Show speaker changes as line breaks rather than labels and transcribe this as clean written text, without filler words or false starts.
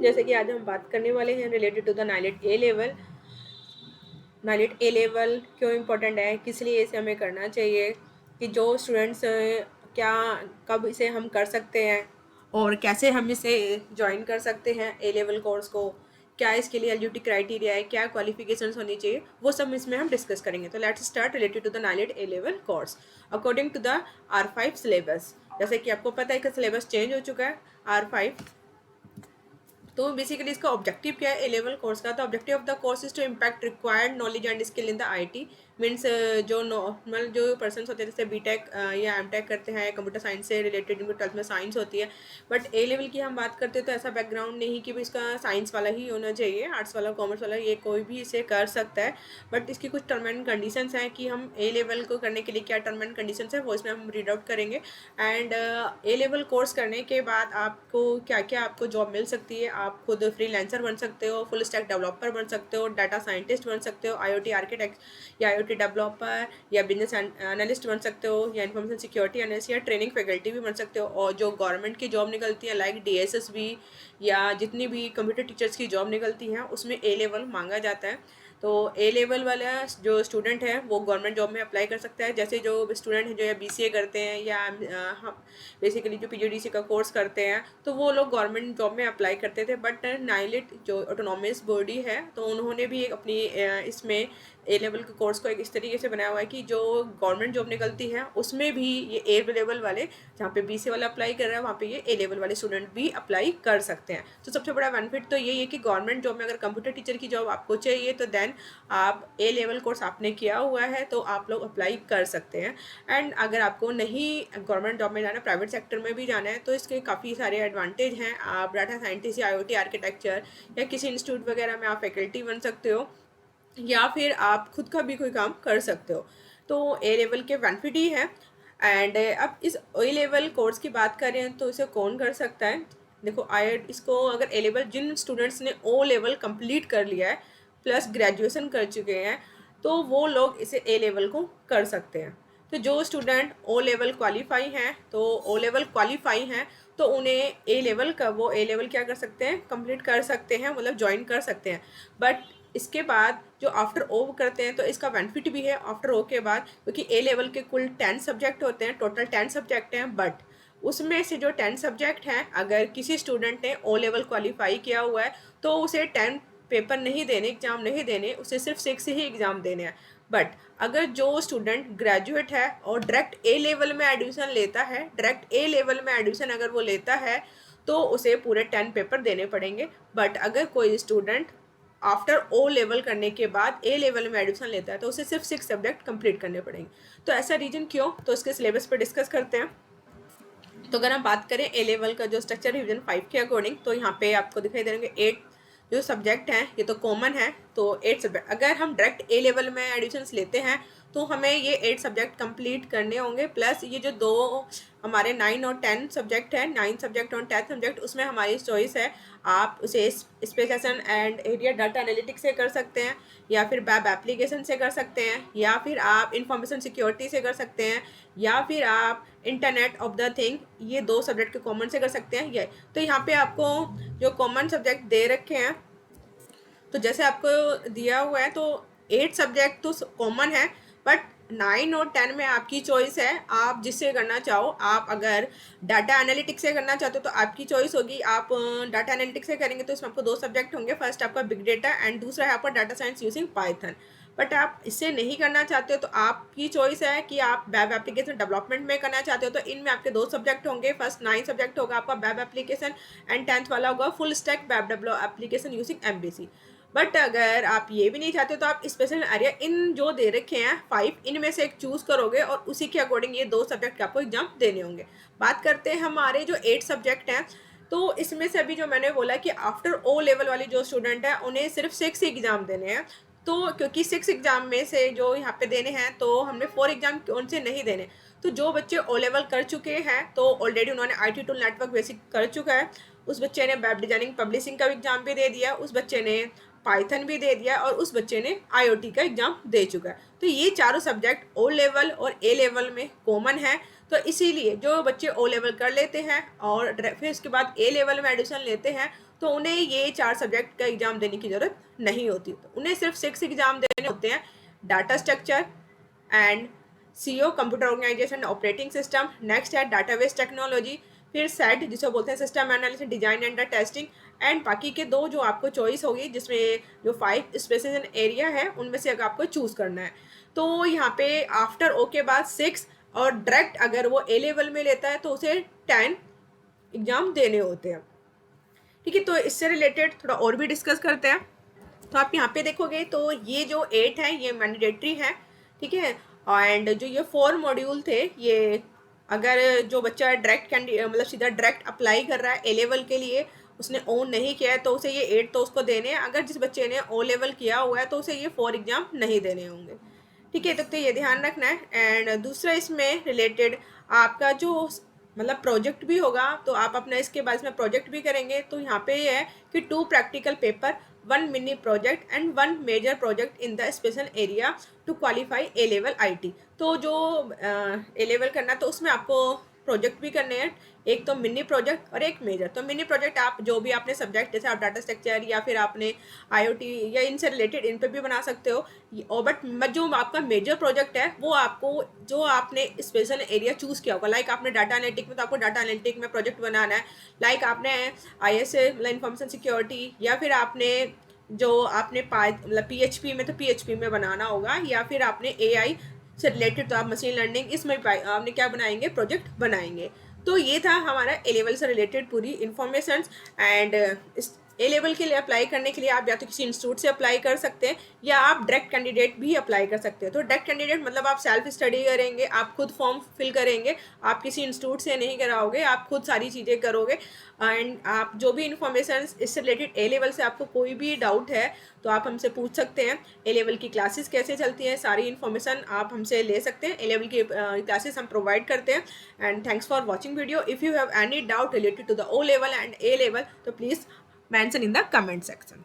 जैसे कि आज हम बात करने वाले हैं related to the NIELIT A level. NIELIT A level क्यों इम्पोर्टेंट है, किस लिए इसे हमें करना चाहिए, कि जो स्टूडेंट्स क्या कब इसे हम कर सकते हैं और कैसे हम इसे ज्वाइन कर सकते हैं ए लेवल कोर्स को, क्या इसके लिए एलिजिबिलिटी क्राइटेरिया है, क्या क्वालिफिकेशंस होनी चाहिए, वो सब इसमें हम डिस्कस करेंगे। तो let's start related to the NIELIT A level course according to the R5 syllabus. जैसे कि आपको पता है कि सिलेबस चेंज हो चुका है R5। तो बेसिकली इसका ऑब्जेक्टिव क्या है ए लेवल कोर्स का, तो objective of the course is to impact required knowledge and skill in the IT. Means जो नॉर्मल जो पर्सन होते हैं जैसे बीटेक या एमटेक करते हैं कंप्यूटर साइंस से रिलेटेड, इनको 12th में साइंस होती है, बट ए लेवल की हम बात करते हैं तो ऐसा बैकग्राउंड नहीं कि भी इसका साइंस वाला ही होना चाहिए, आर्ट्स वाला कॉमर्स वाला, ये कोई भी इसे कर सकता है। बट इसकी कुछ टर्म एंड कंडीशंस हैं कि हम ए लेवल को करने के लिए क्या टर्म एंड कंडीशंस है वो इसमें हम रीड आउट करेंगे। एंड ए लेवल कोर्स करने के बाद आपको क्या क्या आपको जॉब मिल सकती है। आप खुद फ्रीलांसर बन सकते हो, फुल स्टैक डेवलपर बन सकते हो, डाटा साइंटिस्ट बन सकते हो, आईओटी आर्किटेक्ट या आईओटी डेवलपर या बिजनेस एनालिस्ट बन सकते हो, या इन्फॉर्मेशन सिक्योरिटी एनालिस्ट या ट्रेनिंग फैकल्टी भी बन सकते हो। और जो गवर्नमेंट की जॉब निकलती है लाइक DSSB या जितनी भी कंप्यूटर टीचर्स की जॉब निकलती हैं उसमें ए लेवल मांगा जाता है। तो ए लेवल वाला जो स्टूडेंट है वो गवर्नमेंट जॉब में अप्लाई कर सकता है। जैसे जो स्टूडेंट हैं जो या BCA करते हैं या हम बेसिकली जो PGDC का कोर्स करते हैं तो वो लोग गवर्नमेंट जॉब में अप्लाई करते थे। बट नाइलेट जो ऑटोनॉमस बॉडी है तो उन्होंने भी एक अपनी इसमें ए लेवल के कोर्स को एक इस तरीके से बनाया हुआ है कि जो गवर्नमेंट जॉब निकलती है उसमें भी ये ए लेवल वाले, जहाँ पे BCA वाला अप्लाई कर रहा है वहाँ पे ये ए लेवल वाले स्टूडेंट भी अप्लाई कर सकते हैं। तो सबसे बड़ा बेनिफिट तो यही है कि गवर्नमेंट जॉब में अगर कंप्यूटर टीचर की जॉब आपको चाहिए तो देन आप ए लेवल कोर्स आपने किया हुआ है तो आप लोग अप्लाई कर सकते हैं। एंड अगर आपको नहीं गवर्नमेंट जॉब में जाना, प्राइवेट सेक्टर में भी जाना है तो इसके काफ़ी सारे एडवांटेज हैं। आप डाटा साइंटिस्ट या IoT आर्किटेक्चर या किसी इंस्टीट्यूट वगैरह में आप फैकल्टी बन सकते हो, या फिर आप खुद का भी कोई काम कर सकते हो। तो ए लेवल के बेनिफिट ही है। एंड अब इस ए लेवल कोर्स की बात करें तो इसे कौन कर सकता है। देखो इसको अगर ए लेवल जिन स्टूडेंट्स ने O लेवल कंप्लीट कर लिया है प्लस ग्रेजुएशन कर चुके हैं तो वो लोग इसे ए लेवल को कर सकते हैं। तो जो स्टूडेंट O लेवल क्वालिफाई हैं तो O लेवल क्वालिफाई हैं तो उन्हें ए लेवल का वो ए लेवल क्या कर सकते हैं, कंप्लीट कर सकते हैं, मतलब ज्वाइन कर सकते हैं। बट इसके बाद जो आफ्टर O करते हैं तो इसका बेनिफिट भी है आफ्टर O के बाद, क्योंकि ए लेवल के कुल 10 सब्जेक्ट होते हैं, टोटल 10 सब्जेक्ट हैं। बट उसमें से जो 10 सब्जेक्ट हैं अगर किसी स्टूडेंट ने O लेवल क्वालिफाई किया हुआ है तो उसे 10 पेपर नहीं देने, एग्ज़ाम नहीं देने, उसे सिर्फ 6 ही एग्ज़ाम देने हैं। बट अगर जो स्टूडेंट ग्रेजुएट है और डायरेक्ट ए लेवल में एडमिशन लेता है, डायरेक्ट ए लेवल में एडमिशन अगर वो लेता है तो उसे पूरे 10 पेपर देने पड़ेंगे। बट अगर कोई स्टूडेंट आफ्टर O लेवल करने के बाद ए लेवल में एडमिशन लेता है तो उसे सिर्फ 6 सब्जेक्ट कंप्लीट करने पड़ेंगे। तो ऐसा रीजन क्यों, तो इसके सिलेबस पर डिस्कस करते हैं। तो अगर हम बात करें ए लेवल का जो स्ट्रक्चर रिवीजन 5 के अकॉर्डिंग तो यहाँ पे आपको दिखाई दे रहे हैं 8 जो सब्जेक्ट हैं ये तो कॉमन है, तो 8 सब्जेक्ट। अगर हम डायरेक्ट ए लेवल में एडमिशन्स लेते हैं तो हमें ये 8 सब्जेक्ट कंप्लीट करने होंगे, प्लस ये जो दो हमारे 9 और 10 सब्जेक्ट है, 9 सब्जेक्ट और 10 सब्जेक्ट, उसमें हमारी चॉइस है। आप उसे specification and area data analytics से कर सकते हैं, या फिर वेब एप्लीकेशन से कर सकते हैं, या फिर आप इंफॉर्मेशन सिक्योरिटी से कर सकते हैं, या फिर आप इंटरनेट ऑफ द थिंग, ये 2 सब्जेक्ट के कॉमन से कर सकते हैं। ये तो यहाँ पे आपको जो कॉमन सब्जेक्ट दे रखे हैं तो जैसे आपको दिया हुआ है तो 8 सब्जेक्ट तो कॉमन है, बट 9 और 10 में आपकी चॉइस है, आप जिससे करना चाहो। आप अगर डाटा एनालिटिक्स से करना चाहते हो तो आपकी चॉइस होगी, आप डाटा एनालिटिक्स से करेंगे तो इसमें आपको 2 सब्जेक्ट होंगे, फर्स्ट आपका बिग डेटा एंड दूसरा है आपका data science using Python. But आप इससे नहीं करना चाहते हो तो आपकी चॉइस है कि आप वेब एप्लीकेशन डेवलपमेंट में करना चाहते हो, तो इनमें आपके 2 सब्जेक्ट होंगे, फर्स्ट 9 सब्जेक्ट होगा आपका वेब एप्लीकेशन एंड 10th वाला होगा full stack web develop application using MVC। But अगर आप ये भी नहीं चाहते तो आप स्पेशल एरिया इन जो दे रखे हैं 5 इनमें से एक चूज़ करोगे और उसी के अकॉर्डिंग ये 2 सब्जेक्ट आपको एग्जाम देने होंगे। बात करते हैं हमारे जो 8 सब्जेक्ट हैं, तो इसमें से अभी जो मैंने बोला कि आफ्टर O लेवल वाली जो स्टूडेंट है उन्हें सिर्फ 6 एग्जाम देने हैं। तो क्योंकि 6 एग्जाम में से जो यहाँ पे देने हैं तो हमने 4 एग्जाम कौन से नहीं देने। तो जो बच्चे O लेवल कर चुके हैं तो ऑलरेडी उन्होंने IT टूल नेटवर्क बेसिक कर चुका है, उस बच्चे ने वेब डिजाइनिंग पब्लिशिंग का एग्जाम भी दे दिया, उस बच्चे ने पाइथन भी दे दिया और उस बच्चे ने IoT का एग्जाम दे चुका है। तो ये चारों सब्जेक्ट O लेवल और A लेवल में कॉमन है। तो इसीलिए जो बच्चे ओ लेवल कर लेते हैं और फिर उसके बाद ए लेवल में एडमिशन लेते हैं तो उन्हें ये 4 सब्जेक्ट का एग्ज़ाम देने की ज़रूरत नहीं होती, तो उन्हें सिर्फ 6 एग्ज़ाम देने होते हैं, data structure and CO computer organisation operating system, next है डाटाबेस टेक्नोलॉजी, फिर सेट जिसे बोलते हैं system analysis design and testing, and बाकी के 2 जो आपको चॉइस होगी जिसमें जो 5 स्पेसिफिक एरिया है उनमें से अगर आपको चूज़ करना है। तो यहाँ पे आफ्टर ओ के बाद 6 और डायरेक्ट अगर वो ए लेवल में लेता है तो उसे 10 एग्ज़ाम देने होते हैं। ठीक है, तो इससे रिलेटेड थोड़ा और भी डिस्कस करते हैं। तो आप यहाँ पे देखोगे तो ये जो 8 है ये मैंडेटरी है, ठीक है, एंड जो ये 4 मॉड्यूल थे ये अगर जो बच्चा डायरेक्ट मतलब सीधा डायरेक्ट अप्लाई कर रहा है ए लेवल के लिए, उसने ओन नहीं किया है तो उसे ये 8 तो उसको देने हैं, अगर जिस बच्चे ने ओ लेवल किया हुआ है तो उसे ये 4 एग्ज़ाम नहीं देने होंगे। ठीक है, तो ये ध्यान रखना है। एंड दूसरा इसमें रिलेटेड आपका जो मतलब प्रोजेक्ट भी होगा तो आप अपना इसके बाद में प्रोजेक्ट भी करेंगे, तो यहाँ पे ये है कि 2 practical paper, 1 mini project and 1 major project in the special area to qualify A level IT. तो जो ए लेवल करना तो उसमें आपको प्रोजेक्ट भी करने हैं, एक तो मिनी प्रोजेक्ट और एक मेजर। तो मिनी प्रोजेक्ट आप जो भी आपने सब्जेक्ट जैसे आप डाटा स्ट्रक्चर या फिर आपने आईओटी या इनसे रिलेटेड इन पे भी बना सकते हो, और बट जो आपका मेजर प्रोजेक्ट है वो आपको जो आपने स्पेशल एरिया चूज़ किया होगा, लाइक आपने डाटा एनालिटिक में तो आपको डाटा एनालिटिक में प्रोजेक्ट बनाना है, लाइक आपने ISA मतलब इंफॉर्मेशन सिक्योरिटी, या फिर आपने जो आपने मतलब PHP में तो PHP में बनाना होगा, या फिर आपने AI से रिलेटेड तो आप मशीन लर्निंग इसमें आपने क्या बनाएंगे, प्रोजेक्ट बनाएंगे। तो ये था हमारा ए लेवल से रिलेटेड पूरी इन्फॉर्मेशन। एंड इस ए लेवल के लिए अप्लाई करने के लिए आप या तो किसी इंस्टीट्यूट से अप्लाई कर सकते हैं या आप डायरेक्ट कैंडिडेट भी अप्लाई कर सकते हैं। तो डायरेक्ट कैंडिडेट मतलब आप सेल्फ स्टडी करेंगे, आप खुद फॉर्म फिल करेंगे, आप किसी इंस्टीट्यूट से नहीं कराओगे, आप खुद सारी चीज़ें करोगे। एंड आप जो भी इन्फॉर्मेशन इससे रिलेटेड ए लेवल से आपको कोई भी डाउट है तो आप हमसे पूछ सकते हैं। ए लेवल की क्लासेस कैसे चलती हैं, सारी इन्फॉर्मेशन आप हमसे ले सकते हैं। ए लेवल की क्लासेस हम प्रोवाइड करते हैं। And thanks for watching video. If you have any doubt related to the O level and A level तो please mention in the comment section.